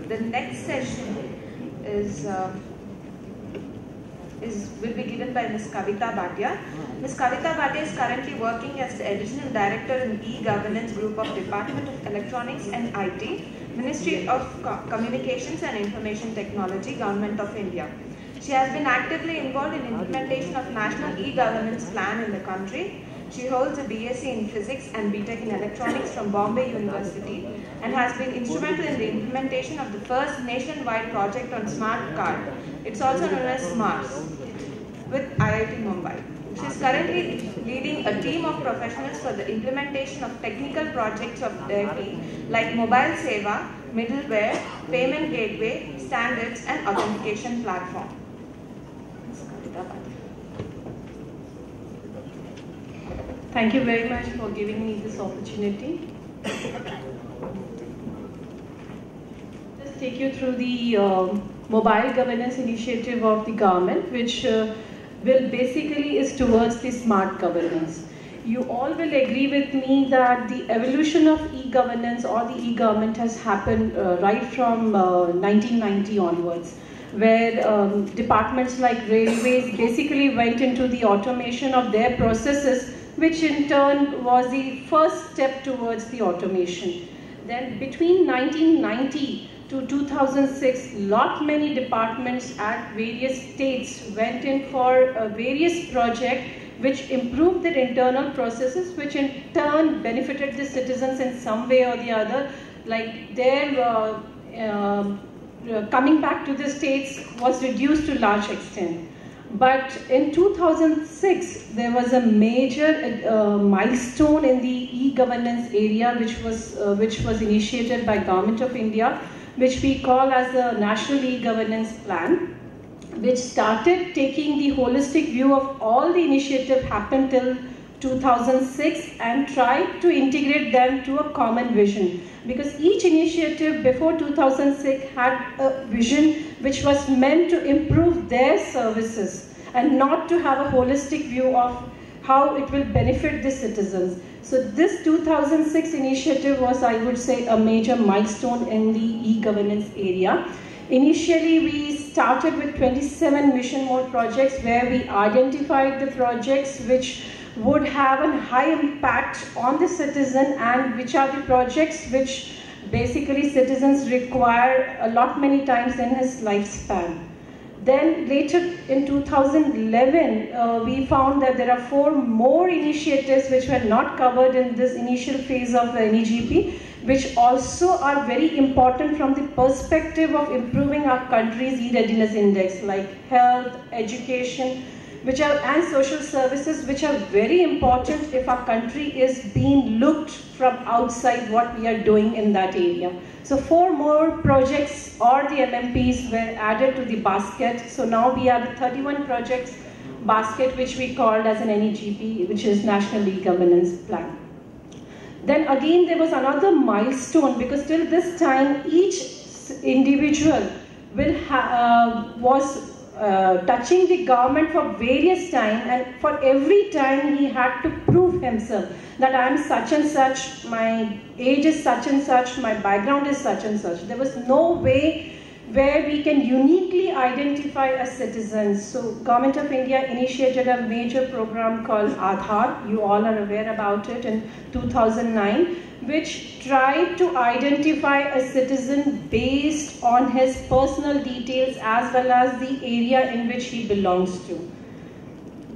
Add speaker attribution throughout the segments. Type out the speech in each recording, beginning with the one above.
Speaker 1: The next session will be given by Ms. Kavita Bhatia. Ms. Kavita Bhatia is currently working as the Additional Director in E-Governance Group of Department of Electronics and IT, Ministry of Communications and Information Technology, Government of India. She has been actively involved in implementation of National E-Governance Plan in the country. She holds a BSc in Physics and BTech in Electronics from Bombay University and has been instrumental in the implementation of the first nationwide project on smart card. It's also known as SMARTS with IIT Mumbai. She is currently leading a team of professionals for the implementation of technical projects of Dept like mobile seva, middleware, payment gateway, standards and authentication platform.
Speaker 2: Thank you very much for giving me this opportunity. Just take you through the mobile governance initiative of the government, which will basically is towards the smart governance. You all will agree with me that the evolution of e-governance or the e-government has happened right from 1990 onwards, where departments like railways basically went into the automation of their processes, which in turn was the first step towards the automation. Then between 1990 to 2006, many departments at various states went in for various projects which improved their internal processes, which in turn benefited the citizens in some way or the other, like their coming back to the states was reduced to large extent. But in 2006, there was a major milestone in the e-governance area, which was initiated by Government of India, which we call as the National E-Governance Plan, which started taking the holistic view of all the initiative happened till 2006 and tried to integrate them to a common vision. Because each initiative before 2006 had a vision which was meant to improve their services and not to have a holistic view of how it will benefit the citizens. So this 2006 initiative was, I would say, a major milestone in the e-governance area. Initially, we started with 27 mission mode projects where we identified the projects which would have a high impact on the citizen and which are the projects which basically citizens require a lot many times in his lifespan. Then later in 2011, we found that there are 4 more initiatives which were not covered in this initial phase of NEGP, which also are very important from the perspective of improving our country's e-readiness index, like health, education, and social services, which are very important if our country is being looked from outside what we are doing in that area. So 4 more projects or the MMPs were added to the basket. So now we have 31 projects basket, which we called as an NEGP, which is National E-Governance Plan. Then again, there was another milestone, because till this time, each individual was touching the government for various time, and for every time he had to prove himself that I am such and such, my age is such and such, my background is such and such. There was no way where we can uniquely identify a citizen. So Government of India initiated a major program called Aadhaar. You all are aware about it, in 2009, which tried to identify a citizen based on his personal details as well as the area in which he belongs to.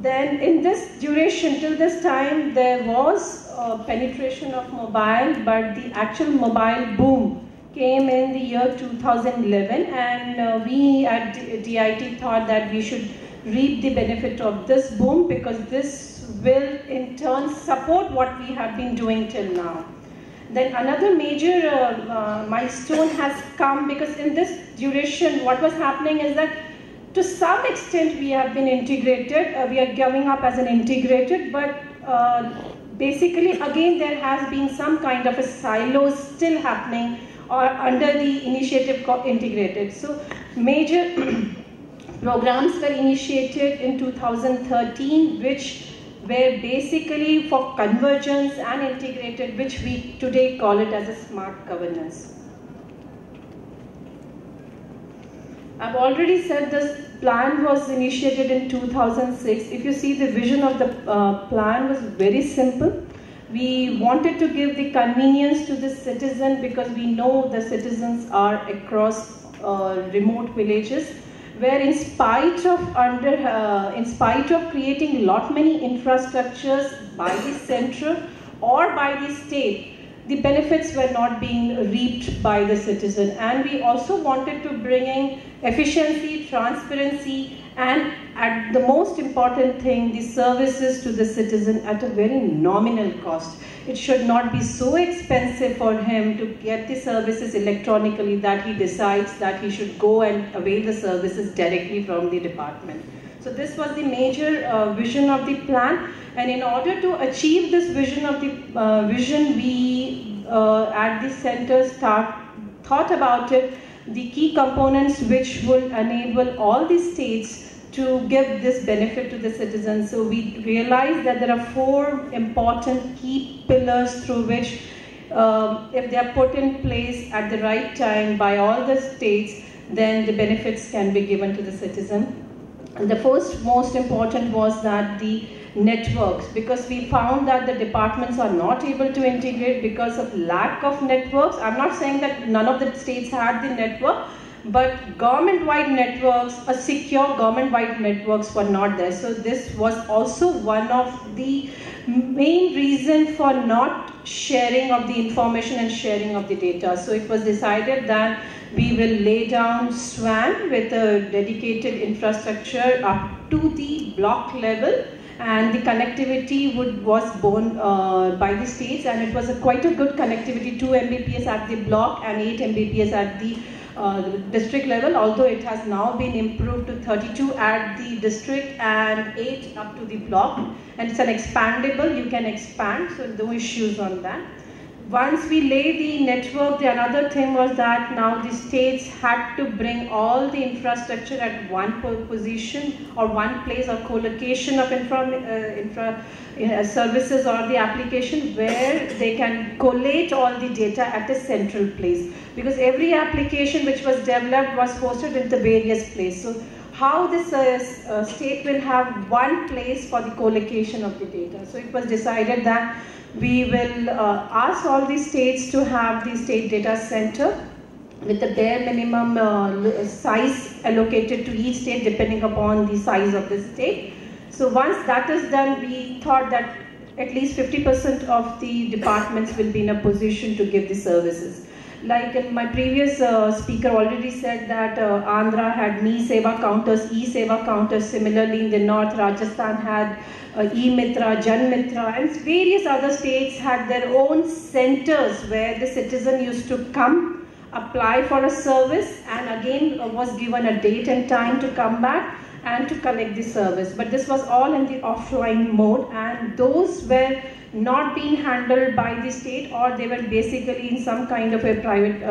Speaker 2: Then in this duration, till this time, there was penetration of mobile, but the actual mobile boom came in the year 2011, and we at DIT thought that we should reap the benefit of this boom, because this will in turn support what we have been doing till now. Then another major milestone has come, because in this duration what was happening is that to some extent we have been integrated, we are coming up as an integrated, but basically again there has been some kind of a silo still happening or under the initiative called integrated. So major programs were initiated in 2013, which were basically for convergence and integrated, which we today call it as a smart governance. I've already said this plan was initiated in 2006. If you see, the vision of the plan was very simple. We wanted to give the convenience to the citizen because we know the citizens are across remote villages, where in spite of creating lot many infrastructures by the central or by the state, the benefits were not being reaped by the citizen. And we also wanted to bring in efficiency, transparency, and at the most important thing, the services to the citizen at a very nominal cost. It should not be so expensive for him to get the services electronically that he decides that he should go and avail the services directly from the department. So this was the major vision of the plan, and in order to achieve this vision of the we at the center thought about it, the key components which will enable all the states to give this benefit to the citizens. So we realized that there are 4 important key pillars through which, if they are put in place at the right time by all the states, then the benefits can be given to the citizen. And the first most important was that the networks, because we found that the departments are not able to integrate because of lack of networks. I'm not saying that none of the states had the network, but government-wide networks, a secure government-wide networks were not there. So this was also one of the main reason for not sharing of the information and sharing of the data. So it was decided that we will lay down SWAN with a dedicated infrastructure up to the block level, and the connectivity was borne by the states, and it was quite a good connectivity, 2 Mbps at the block and 8 Mbps at the district level, although it has now been improved to 32 at the district and 8 up to the block, and it's an expandable, you can expand, so no issues on that. Once we lay the network, the another thing was that now the states had to bring all the infrastructure at one position or one place, or co-location of services or the application where they can collate all the data at a central place. Because every application which was developed was hosted in the various places. So how this state will have one place for the co-location of the data. So it was decided that we will ask all the states to have the state data center with the bare minimum size allocated to each state depending upon the size of the state. So once that is done, we thought that at least 50% of the departments will be in a position to give the services. Like in my previous speaker already said that Andhra had e-Seva counters, e-Seva counters. Similarly, in the north, Rajasthan had e-Mitra, Jan Mitra, and various other states had their own centers where the citizen used to come, apply for a service, and again was given a date and time to come back and to collect the service. But this was all in the offline mode, and those were not being handled by the state, or they were basically in some kind of a private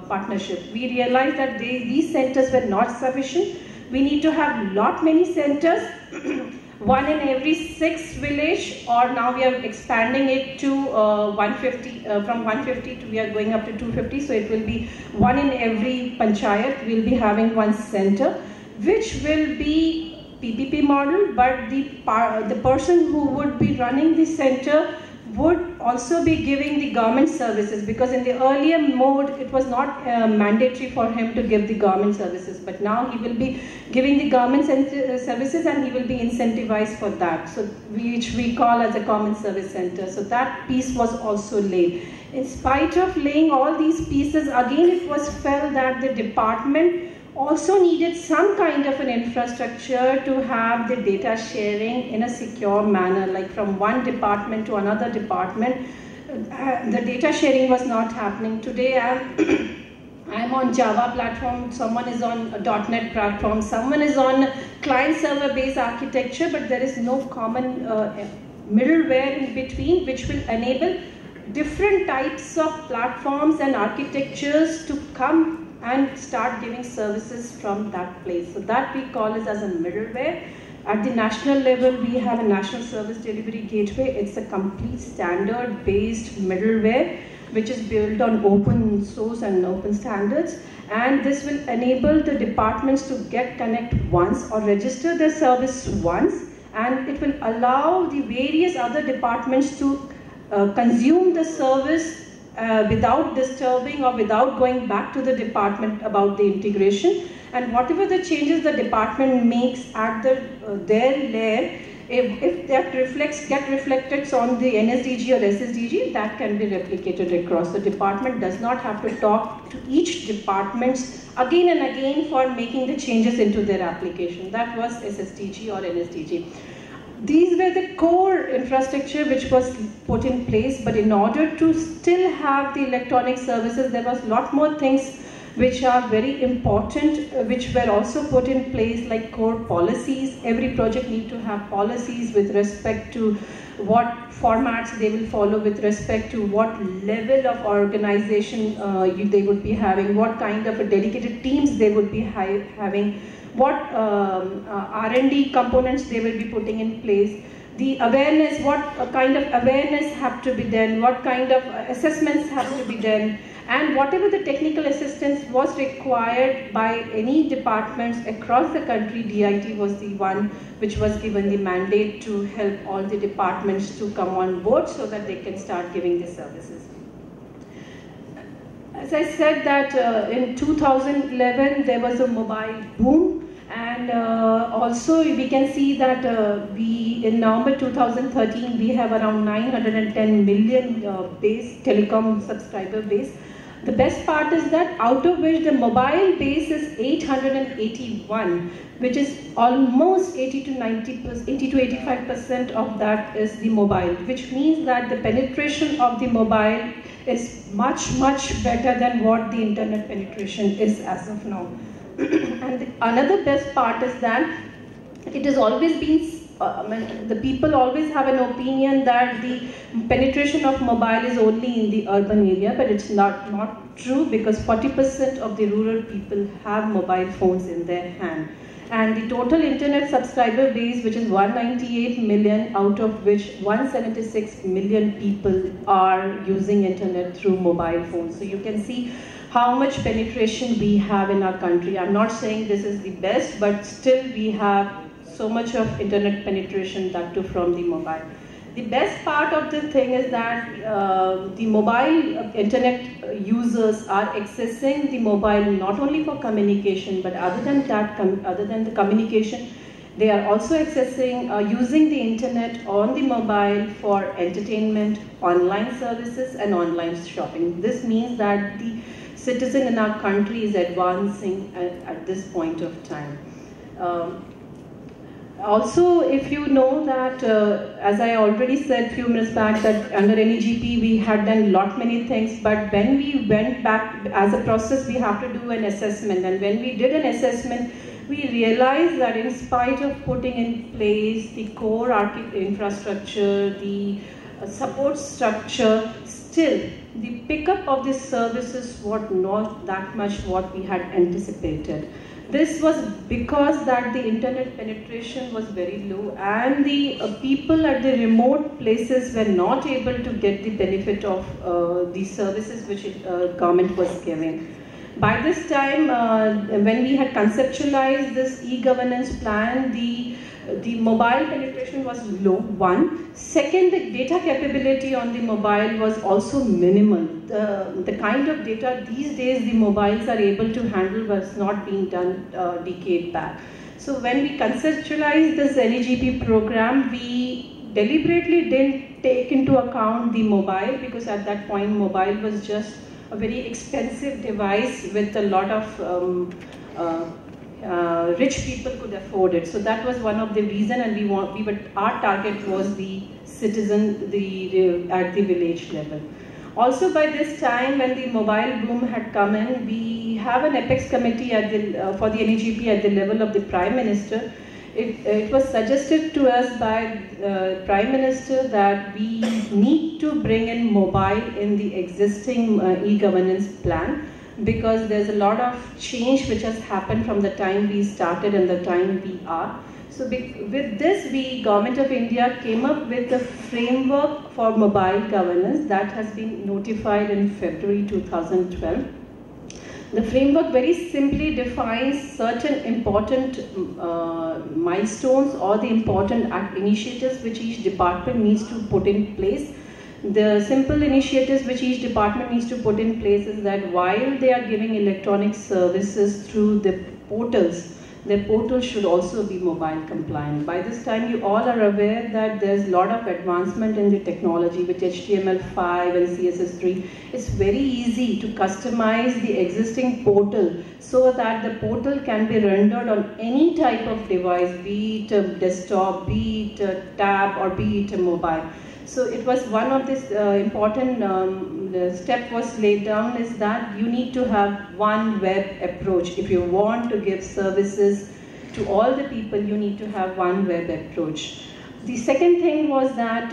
Speaker 2: partnership. We realized that these centers were not sufficient. We need to have lot many centers, one in every 6 village, or now we are expanding it to 150, from 150 to we are going up to 250, so it will be one in every panchayat will be having one center, which will be PPP model, but the person who would be running the center would also be giving the government services, because in the earlier mode it was not mandatory for him to give the government services, but now he will be giving the government services and he will be incentivized for that, so which we call as a common service center. So that piece was also laid. In spite of laying all these pieces, again it was felt that the department also needed some kind of an infrastructure to have the data sharing in a secure manner, like from one department to another department. The data sharing was not happening. Today I'm on Java platform, someone is on a .NET platform, someone is on client-server based architecture, but there is no common middleware in between which will enable different types of platforms and architectures to come and start giving services from that place. So that we call it as a middleware. At the national level, we have a National Service Delivery Gateway. It's a complete standard-based middleware which is built on open source and open standards. And this will enable the departments to get connect once or register their service once, and it will allow the various other departments to consume the service without disturbing or without going back to the department about the integration. And whatever the changes the department makes at their layer, if that get reflected on the NSDG or SSDG, that can be replicated across. The department does not have to talk to each department again and again for making the changes into their application. That was SSDG or NSDG. These were the core infrastructure which was put in place, but in order to still have the electronic services, there was a lot more things which are very important, which were also put in place, like core policies. Every project needs to have policies with respect to what formats they will follow, with respect to what level of organization they would be having, what kind of dedicated teams they would be having, what R&D components they will be putting in place, the awareness, what kind of awareness have to be done, what kind of assessments have to be done, and whatever the technical assistance was required by any departments across the country. DIT was the one which was given the mandate to help all the departments to come on board so that they can start giving the services. As I said that in 2011 there was a mobile boom, and also we can see that in November 2013 we have around 910 million telecom subscriber base. The best part is that out of which the mobile base is 881, which is almost 80 to 85% of that is the mobile, which means that the penetration of the mobile is much better than what the internet penetration is as of now. And another best part is that it has always been the people always have an opinion that the penetration of mobile is only in the urban area, but it's not true, because 40% of the rural people have mobile phones in their hand. And the total internet subscriber base, which is 198 million, out of which 176 million people are using internet through mobile phones. So you can see how much penetration we have in our country. I'm not saying this is the best, but still we have so much of internet penetration, that too from the mobile. The best part of the thing is that the mobile internet users are accessing the mobile not only for communication, but other than that, other than the communication, they are also accessing, using the internet on the mobile for entertainment, online services, and online shopping. This means that the citizen in our country is advancing at this point of time. Also, if you know that, as I already said a few minutes back, that under NEGP we had done many things, but when we went back as a process, we have to do an assessment. And when we did an assessment, we realized that in spite of putting in place the core infrastructure, the support structure, still the pickup of the services was not that much what we had anticipated. This was because that the internet penetration was very low, and the people at the remote places were not able to get the benefit of the services which government was giving. By this time, when we had conceptualized this e-governance plan, the mobile penetration was low, one. Second, the data capability on the mobile was also minimal. The kind of data these days the mobiles are able to handle was not being done a decade back. So when we conceptualized this NEGP program, we deliberately didn't take into account the mobile, because at that point mobile was just a very expensive device with a lot of rich people could afford it. So that was one of the reasons, and our target was the citizen at the village level. Also, by this time, when the mobile boom had come in, we have an apex committee for the NEGP at the level of the Prime Minister. It was suggested to us by Prime Minister that we need to bring in mobile in the existing e-governance plan, because there's a lot of change which has happened from the time we started and the time we are. So with this, Government of India came up with a framework for mobile governance that has been notified in February 2012. The framework very simply defines certain important milestones or the important initiatives which each department needs to put in place. The simple initiatives which each department needs to put in place is that while they are giving electronic services through the portals, their portal should also be mobile compliant. By this time, you all are aware that there's a lot of advancement in the technology with HTML5 and CSS3. It's very easy to customize the existing portal so that the portal can be rendered on any type of device, be it a desktop, be it a tab, or be it a mobile. So it was one of this important step was laid down is that you need to have one web approach. If you want to give services to all the people, you need to have one web approach. The second thing was that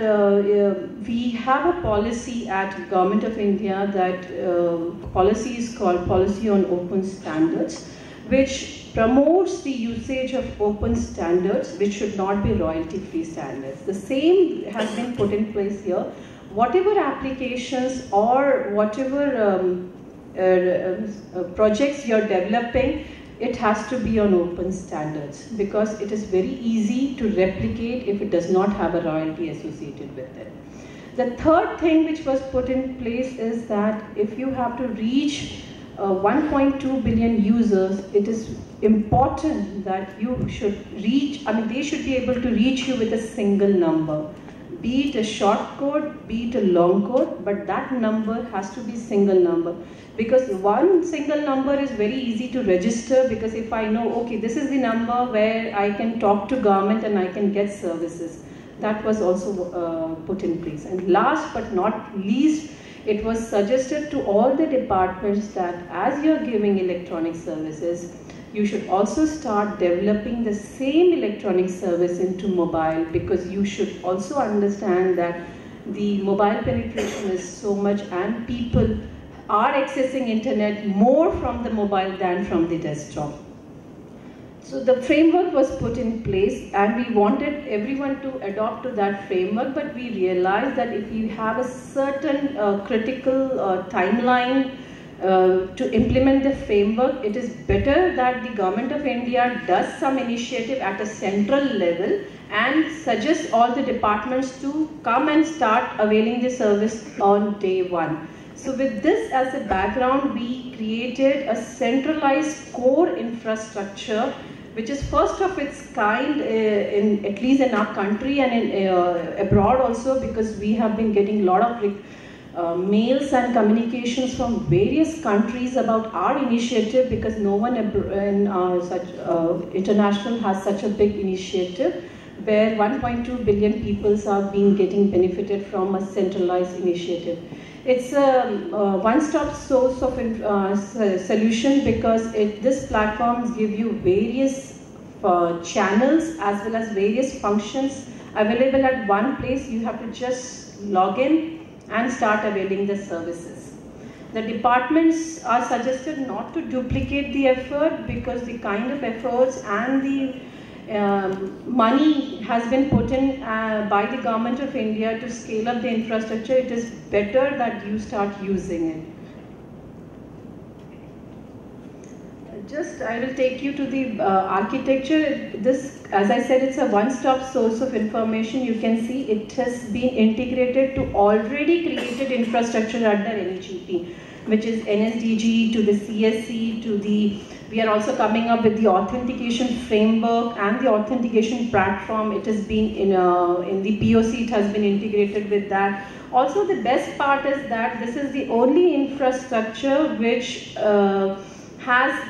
Speaker 2: we have a policy at Government of India that policy is called Policy on Open Standards, which promotes the usage of open standards, which should not be royalty-free standards. The same has been put in place here. Whatever applications or whatever projects you're developing, it has to be on open standards because it is very easy to replicate if it does not have a royalty associated with it. The third thing which was put in place is that if you have to reach 1.2 billion users, it is important that you should reach, they should be able to reach you with a single number. Be it a short code, be it a long code, but that number has to be single number. Because one single number is very easy to register because if I know, okay, this is the number where I can talk to government and I can get services. That was also put in place. And last but not least, it was suggested to all the departments that as you're giving electronic services, you should also start developing the same electronic service into mobile because you should also understand that the mobile penetration is so much and people are accessing internet more from the mobile than from the desktop. So the framework was put in place and we wanted everyone to adopt to that framework, but we realized that if you have a certain critical timeline to implement the framework, it is better that the Government of India does some initiative at a central level and suggests all the departments to come and start availing the service on day one. So with this as a background, we created a centralized core infrastructure which is first of its kind at least in our country and in, abroad also, because we have been getting a lot of mails and communications from various countries about our initiative because no one in such international has such a big initiative where 1.2 billion people are getting benefited from a centralized initiative. It's a one-stop source of solution because this platforms give you various channels as well as various functions available at one place. You have to just log in and start availing the services. The departments are suggested not to duplicate the effort because the kind of efforts and the money has been put in by the Government of India to scale up the infrastructure. It is better that you start using it. I will take you to the architecture. This, as I said, it's a one-stop source of information. You can see it has been integrated to already created infrastructure under NEGP, which is NSDG to the CSC to the. We are also coming up with the authentication framework and the authentication platform. It has been in the POC. It has been integrated with that. Also, the best part is that this is the only infrastructure which has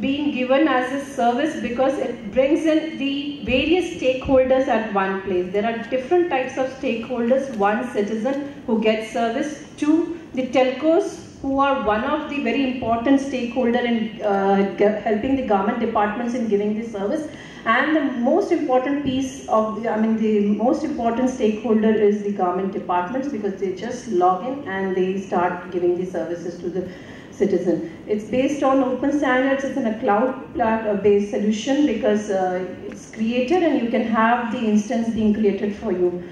Speaker 2: been given as a service because it brings in the various stakeholders at one place. There are different types of stakeholders. One, citizen who gets service. Two, the telcos who are one of the very important stakeholder in helping the government departments in giving the service. And the most important piece of the most important stakeholder is the government departments because they just log in and they start giving the services to the citizen. It's based on open standards. It's in a cloud-based solution because it's created and you can have the instance being created for you.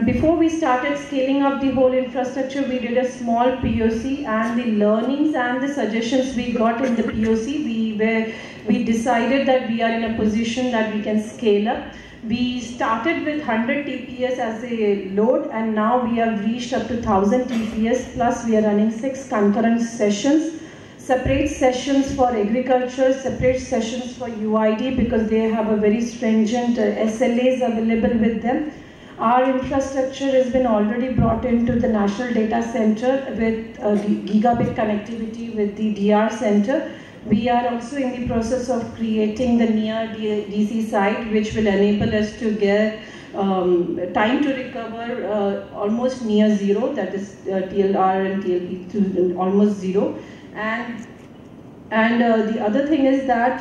Speaker 2: Before we started scaling up the whole infrastructure, we did a small POC, and the learnings and the suggestions we got in the POC, we decided that we are in a position that we can scale up. We started with 100 TPS as a load, and now we have reached up to 1000 TPS, plus we are running 6 concurrent sessions. Separate sessions for agriculture, separate sessions for UID, because they have a very stringent SLAs available with them. Our infrastructure has been already brought into the National Data Center with gigabit connectivity with the DR Center. We are also in the process of creating the near DC site, which will enable us to get time to recover almost near zero, that is TLR and TLP to almost zero. And the other thing is that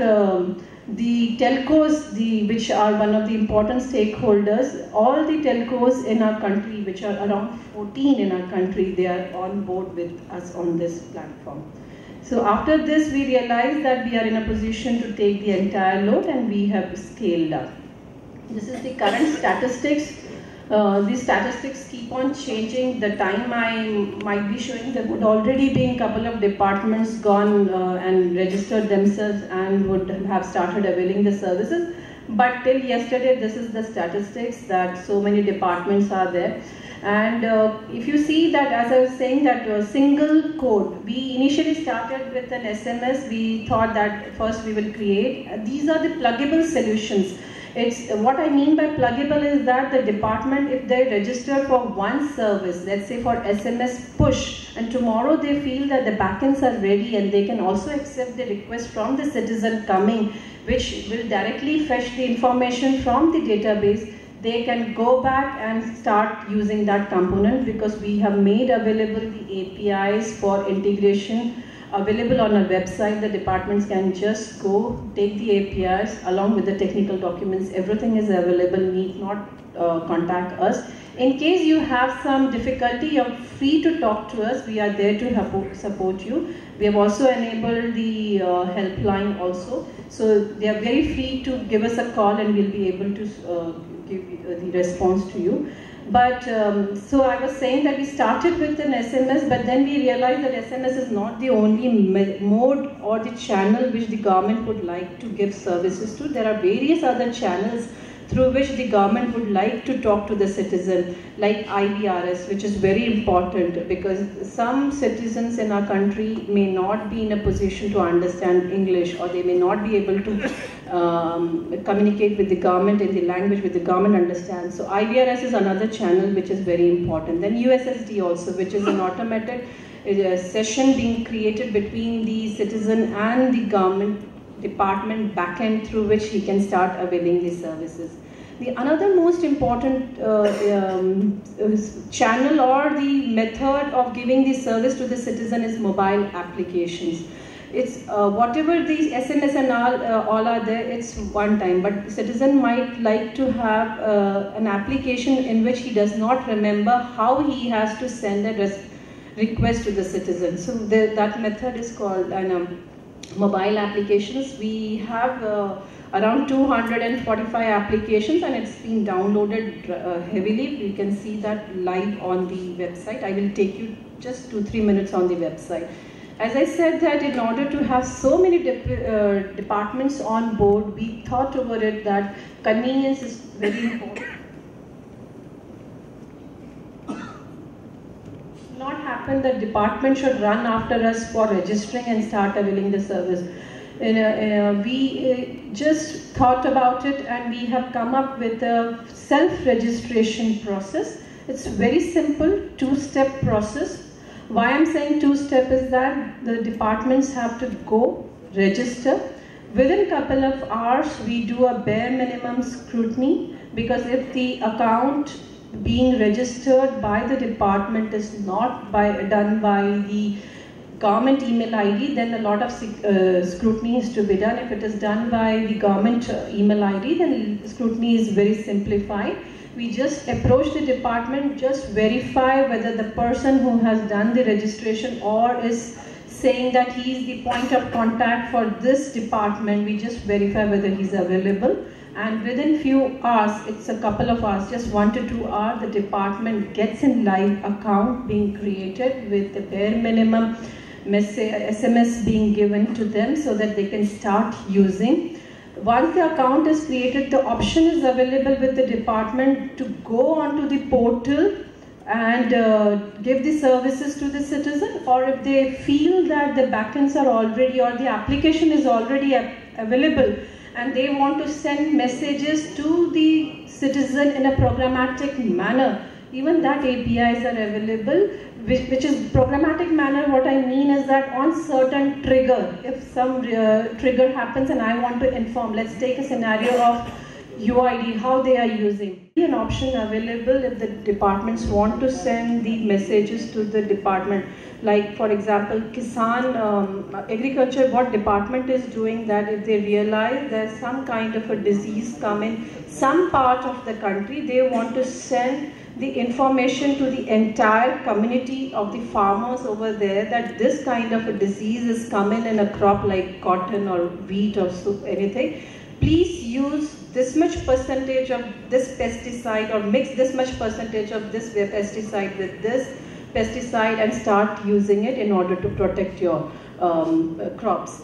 Speaker 2: the telcos, which are one of the important stakeholders, all the telcos in our country, which are around 14 in our country, they are on board with us on this platform. So after this, we realized that we are in a position to take the entire load, and we have scaled up. This is the current statistics. These statistics keep on changing. The time I might be showing, there would already be a couple of departments gone and registered themselves and would have started availing the services. But till yesterday, this is the statistics that so many departments are there. And if you see that, as I was saying, that single code, we initially started with an SMS. We thought that first we will create. These are the pluggable solutions. What I mean by pluggable is that the department, if they register for one service, let's say for SMS push, and tomorrow they feel that the backends are ready and they can also accept the request from the citizen coming, which will directly fetch the information from the database, they can go back and start using that component, because we have made available the APIs for integration available on our website. The departments can just go take the APIs along with the technical documents. Everything is available, need not contact us. In case you have some difficulty, you're free to talk to us. We are there to support you. We have also enabled the helpline also. So they are very free to give us a call, and we'll be able to give the response to you. But so I was saying that we started with an SMS, but then we realized that SMS is not the only mode or the channel which the government would like to give services to. There are various other channels through which the government would like to talk to the citizen, like IVRS, which is very important, because some citizens in our country may not be in a position to understand English, or they may not be able to communicate with the government in the language which the government understands. So IVRS is another channel which is very important. Then USSD also, which is an automated session being created between the citizen and the government department backend, through which he can start availing these services. The another most important channel or the method of giving the service to the citizen is mobile applications. It's whatever these SMS and all are there, it's one time, but the citizen might like to have an application in which he does not remember how he has to send a request to the citizen. So that method is called mobile applications. We have around 245 applications, and it's been downloaded heavily. You can see that live on the website. I will take you just 2-3 minutes on the website. As I said, that in order to have so many departments on board, we thought over it that convenience is very important. Not happen that department should run after us for registering and start availing the service. We just thought about it, and we have come up with a self-registration process. It's very simple, two-step process. Why I'm saying two-step is that the departments have to go register. Within a couple of hours, we do a bare minimum scrutiny, because if the account being registered by the department is not done by the government email ID, then a lot of scrutiny is to be done. If it is done by the government email ID, then scrutiny is very simplified. We just approach the department, just verify whether the person who has done the registration or is saying that he is the point of contact for this department. We just verify whether he's available, and within few hours, it's a couple of hours, just 1 to 2 hours, the department gets in live account being created with the bare minimum SMS being given to them so that they can start using. Once the account is created, the option is available with the department to go onto the portal and give the services to the citizen, or if they feel that the backends are already, or the application is already available and they want to send messages to the citizen in a programmatic manner, even that APIs are available, which is programmatic manner. What I mean is that on certain trigger, if some trigger happens and I want to inform, let's take a scenario of UID, how they are using. An option available if the departments want to send the messages to the department. Like for example, Kisan Agriculture, what department is doing that if they realize there's some kind of a disease come in some part of the country, they want to send the information to the entire community of the farmers over there that this kind of a disease is coming in a crop like cotton or wheat or anything. Please use this much percentage of this pesticide, or mix this much percentage of this pesticide with this pesticide and start using it in order to protect your crops.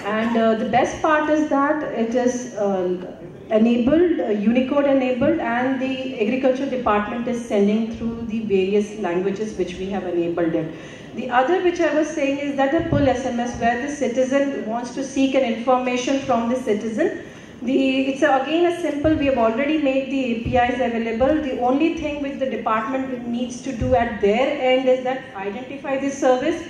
Speaker 2: And the best part is that it is enabled, Unicode enabled, and the agriculture department is sending through the various languages which we have enabled it. The other which I was saying is that a pull SMS where the citizen wants to seek an information from the citizen. It's again a simple, we have already made the APIs available. The only thing which the department needs to do at their end is that identify the service,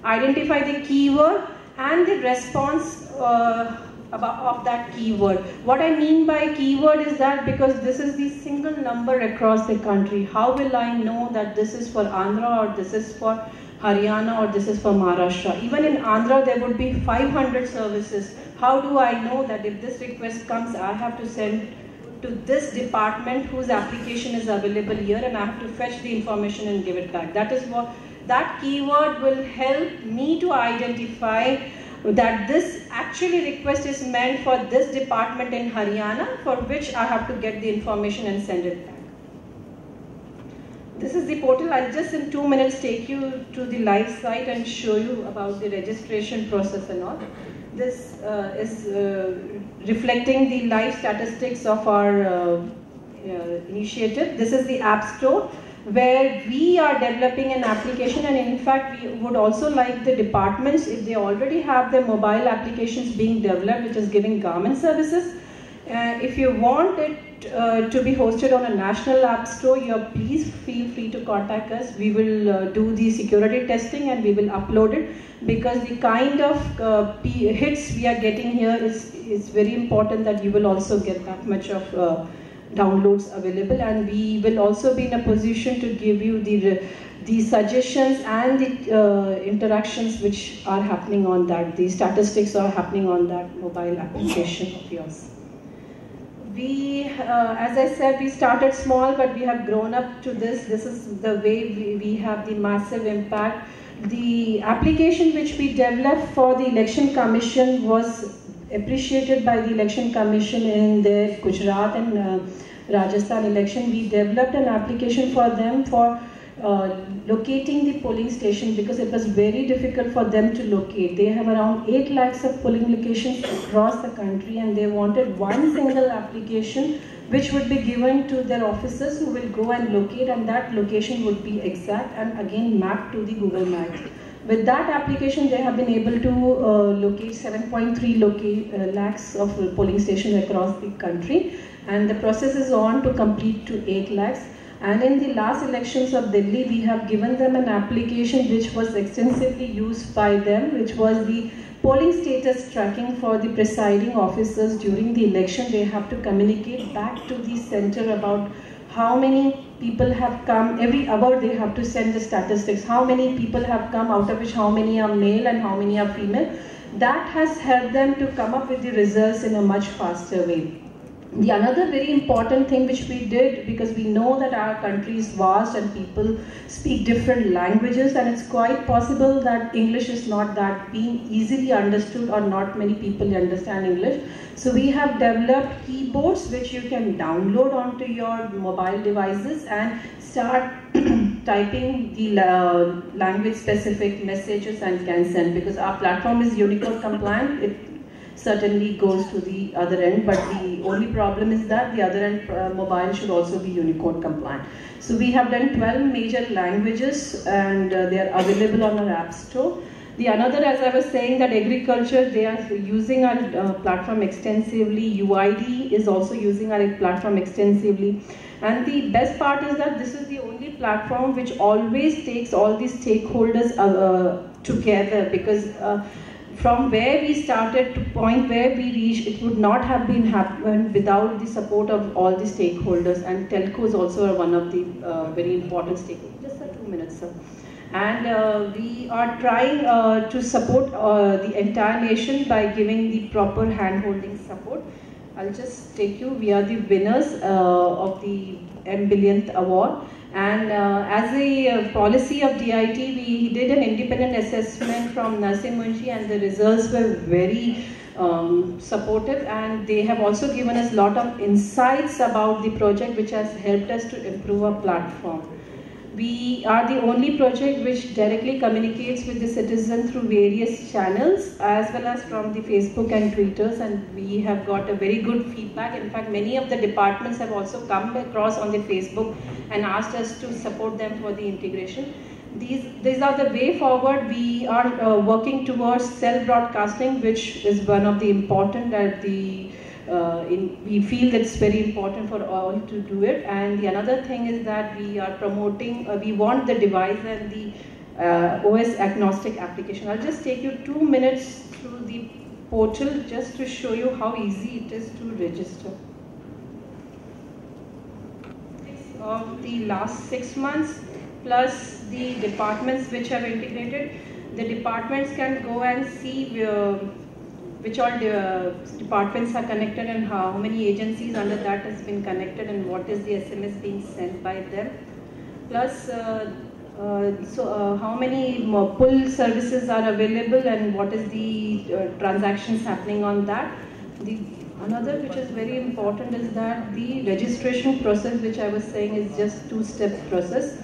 Speaker 2: identify the keyword and the response of that keyword. What I mean by keyword is that because this is the single number across the country, how will I know that this is for Andhra or this is for Haryana or this is for Maharashtra? Even in Andhra there would be 500 services. How do I know that if this request comes, I have to send to this department whose application is available here and I have to fetch the information and give it back? That is what, that keyword will help me to identify that this actually request is meant for this department in Haryana, for which I have to get the information and send it back. This is the portal. I'll just in 2 minutes take you to the live site and show you about the registration process and all. This is reflecting the live statistics of our initiative. This is the App Store, where we are developing an application, and in fact we would also like the departments, if they already have their mobile applications being developed which is giving government services, if you want it to be hosted on a national app store, please feel free to contact us. We will do the security testing and we will upload it, because the kind of hits we are getting here is very important that you will also get that much of downloads available, and we will also be in a position to give you the suggestions and the interactions which are happening on that, the statistics are happening on that mobile application of yours. We, as I said, we started small, but we have grown up to this. This is the way we have the massive impact. The application which we developed for the Election Commission was appreciated by the Election Commission in the Gujarat and Rajasthan election. We developed an application for them for locating the polling station, because it was very difficult for them to locate. They have around 8 lakhs of polling locations across the country, and they wanted one single application which would be given to their officers who will go and locate, and that location would be exact and again mapped to the Google Maps. With that application, they have been able to locate 7.3 lakhs of polling stations across the country, and the process is on to complete to 8 lakhs. And in the last elections of Delhi, we have given them an application which was extensively used by them, which was the polling status tracking for the presiding officers during the election. They have to communicate back to the center about how many people have come. Every hour they have to send the statistics. How many people have come, out of which how many are male and how many are female. That has helped them to come up with the results in a much faster way. The another very important thing which we did, because we know that our country is vast and people speak different languages, and it's quite possible that English is not that being easily understood, or not many people understand English. So we have developed keyboards which you can download onto your mobile devices and start typing the language specific messages and can send, because our platform is Unicode compliant. It certainly goes to the other end, but the only problem is that the other end mobile should also be Unicode compliant. So we have done 12 major languages, and they are available on our app store. The another, as I was saying, that agriculture, they are using our platform extensively. UID is also using our platform extensively. And the best part is that this is the only platform which always takes all these stakeholders together, because from where we started to point where we reached, it would not have been happened without the support of all the stakeholders, and telcos also are one of the very important stakeholders. Just for 2 minutes, sir. And we are trying to support the entire nation by giving the proper hand-holding support. I'll just take you, we are the winners of the M Billionth Award. And as a policy of DIT, we did an independent assessment from Nasim Munshi, and the results were very supportive, and they have also given us a lot of insights about the project, which has helped us to improve our platform. We are the only project which directly communicates with the citizen through various channels, as well as from the Facebook and Twitters, and we have got a very good feedback. In fact, many of the departments have also come across on the Facebook and asked us to support them for the integration. These are the way forward. We are working towards self-broadcasting, which is one of the important at the we feel that it's very important for all to do it. And the another thing is that we are promoting, we want the device and the OS agnostic application. I'll just take you 2 minutes through the portal just to show you how easy it is to register. Of the last 6 months, plus the departments which have integrated, the departments can go and see which all departments are connected, and how many agencies under that has been connected, and what is the SMS being sent by them. Plus, how many pull services are available, and what is the transactions happening on that. Another which is very important is that the registration process, which I was saying is just 2-step process.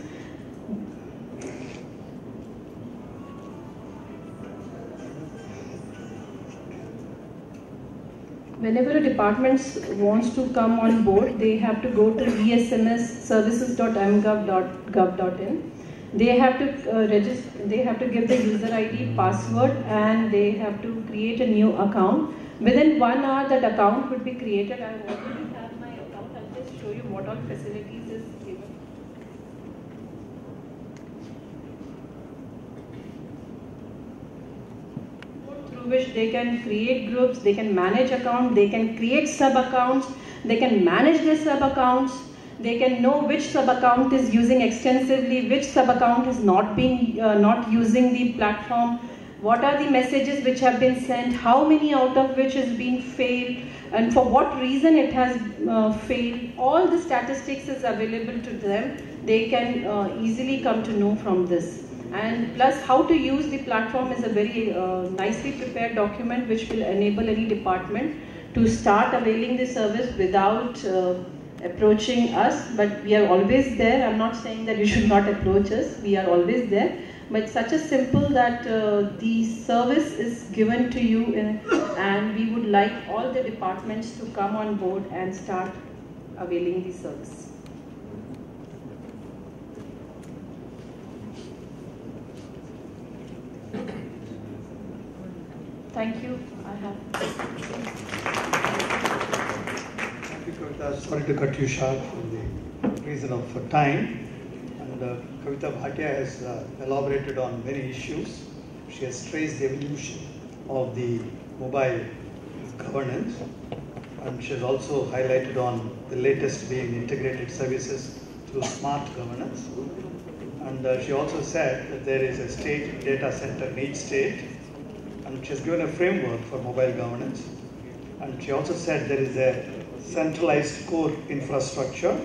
Speaker 2: Whenever a department wants to come on board, they have to go to esmsservices.mgov.in. They have to register. They have to give the user ID, password, and they have to create a new account. Within 1 hour, that account would be created. I already have my account. I'll just show you what all facilities is given. Which they can create groups, they can manage accounts, they can create sub-accounts, they can manage their sub-accounts, they can know which sub-account is using extensively, which sub-account is not using the platform, what are the messages which have been sent, how many out of which has been failed, and for what reason it has failed. All the statistics is available to them. They can easily come to know from this. And plus, how to use the platform is a very nicely prepared document which will enable any department to start availing the service without approaching us. But we are always there. I'm not saying that you should not approach us. We are always there. But it's such a simple that the service is given to you, and we would like all the departments to come on board and start availing the service. Thank you. I have.
Speaker 3: Thank you, Kavita. Sorry to cut you short for the reason of time. And Kavita Bhatia has elaborated on many issues. She has traced the evolution of the mobile governance, and she has also highlighted on the latest being integrated services through smart governance. And she also said that there is a state data center in each state, and she has given a framework for mobile governance. And she also said there is a centralized core infrastructure,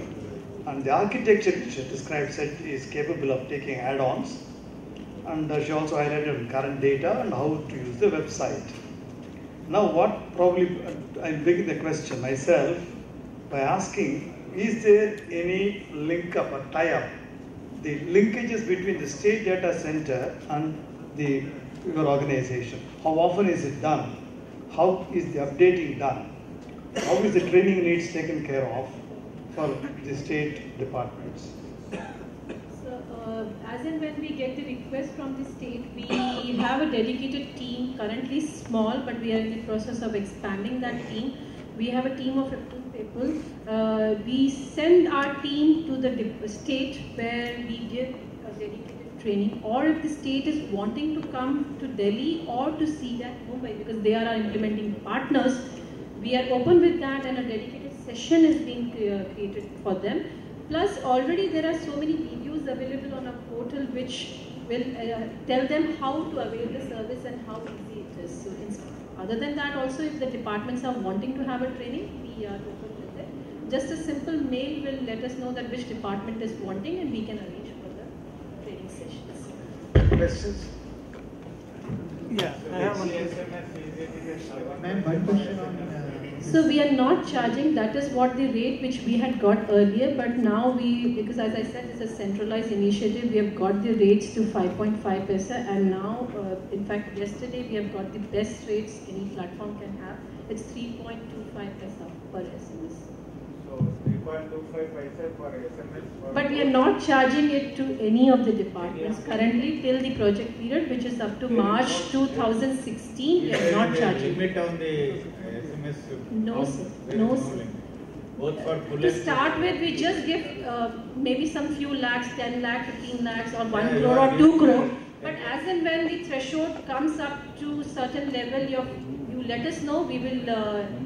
Speaker 3: and the architecture which she describes it is capable of taking add-ons. And she also highlighted current data and how to use the website. Now I'll begin the question myself by asking, is there any link up or tie up, the linkages between the state data center and your organization? How often is it done? How is the updating done? How is the training needs taken care of for the state departments?
Speaker 2: So, as and when we get the request from the state, we have a dedicated team, currently small, but we are in the process of expanding that team. We have a team of 15 people. We send our team to the state where we give a dedicated training, or if the state is wanting to come to Delhi or to see that Mumbai, because they are our implementing partners, we are open with that, and a dedicated session is being created for them. Plus, already there are so many videos available on our portal which will tell them how to avail the service and how easy it is. So, other than that, also if the departments are wanting to have a training, we are open with it. Just a simple mail will let us know that which department is wanting, and we can arrange for the training sessions.
Speaker 3: Questions?
Speaker 4: Yeah, I have one question. Ma'am, one question on...
Speaker 2: So we are not charging, that is what the rate which we had got earlier, but now because as I said, it's a centralized initiative, we have got the rates to 5.5 paisa, and now, in fact, yesterday we have got the best rates any platform can have. It's 3.25 paisa per SMS.
Speaker 5: So 3.25 paisa per SMS.
Speaker 2: But we are not charging it to any of the departments. Currently, till the project period, which is up to March 2016, we are not charging.
Speaker 5: Limit on the SMS?
Speaker 2: No, sir. No, sir.
Speaker 5: Both for full.
Speaker 2: To start with, we just give maybe some few lakhs, 10 lakh, 15 lakhs, or 1 crore or 2 crore. But as and when the threshold comes up to certain level, you let us know, we will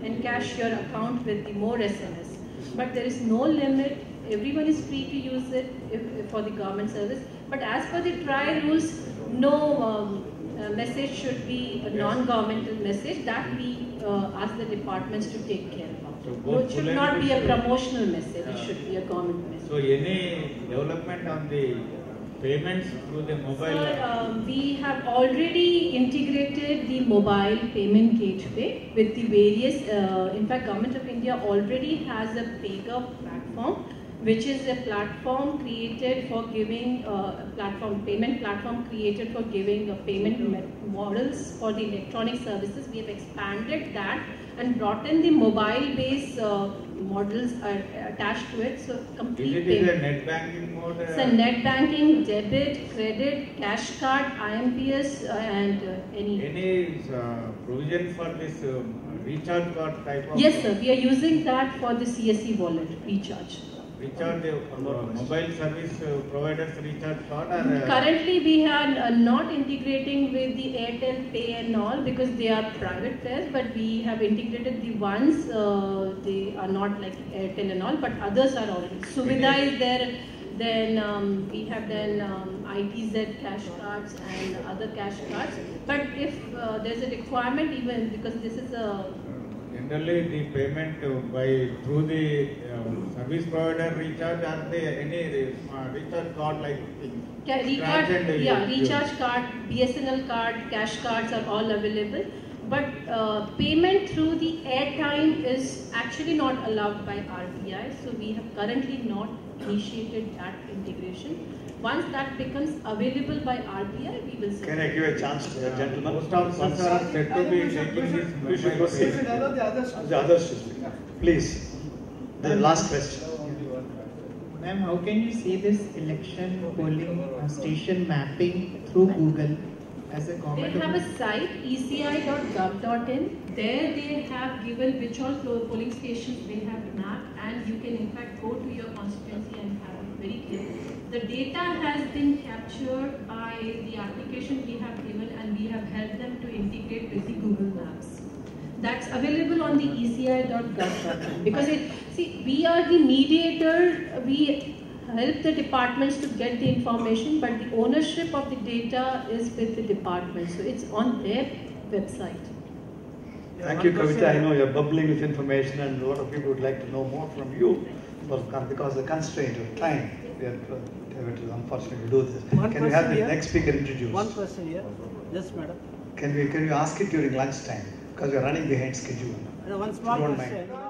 Speaker 2: encash your account with the more SMS. But there is no limit. Everyone is free to use it for the government service. But as per the trial rules, no message should be a non-governmental message. That we ask the departments to take care of. So it should not be a promotional message. It should be a government message.
Speaker 5: So any development on the payments through the mobile?
Speaker 2: Sir, we have already integrated the mobile payment gateway with the various, in fact, Government of India already has a PayGov platform, which is a platform created for giving, payment platform created for giving payment models for the electronic services. We have expanded that and brought in the mobile-based models attached to it. So complete
Speaker 5: Is it a net banking mode?
Speaker 2: So net banking, debit, credit, cash card, IMPS, and
Speaker 5: Any provision for this recharge card type of?
Speaker 2: Yes, sir. We are using that for the CSE wallet recharge.
Speaker 5: Recharge mobile service providers recharge card? Or,
Speaker 2: Currently, we are not integrating with the Airtel Pay and all because they are private players, but we have integrated the ones, they are not like Airtel and all, but others are already. Suvidha is there, then we have then ITZ cash cards and other cash cards. But if there's a requirement, even because this is a
Speaker 5: generally, the payment through the service provider recharge, are there any recharge card like
Speaker 2: recharge card, BSNL card, cash cards are all available. But payment through the airtime is actually not allowed by RBI. So we have currently not initiated that integration. Once that becomes available by RBI, we will.
Speaker 3: Can I give a chance to the gentleman?
Speaker 5: Most officers are said to be taking this.
Speaker 3: We should proceed. The others should speak. Please, the last question.
Speaker 4: Ma'am, how can you see this election polling station mapping through Google as a government?
Speaker 2: They have a site, eci.govt.in. There they have given which all polling stations they have mapped, and you can in fact go to your constituency and have it very clear. The data has been captured by the application we have given, and we have helped them to integrate with the Google Maps. That's available on the eci.gov.in because we are the mediator. We help the departments to get the information, but the ownership of the data is with the department. So it's on their website.
Speaker 3: Thank you, Kavita. I know you're bubbling with information and a lot of people would like to know more from you. But because of the constraint of time, we are unfortunate to do this. Can we have the next speaker introduced?
Speaker 6: One person here. Yes, madam.
Speaker 3: Can you ask it during lunchtime? Because we are running behind schedule.
Speaker 6: One small
Speaker 3: Don't
Speaker 6: question.
Speaker 3: mind.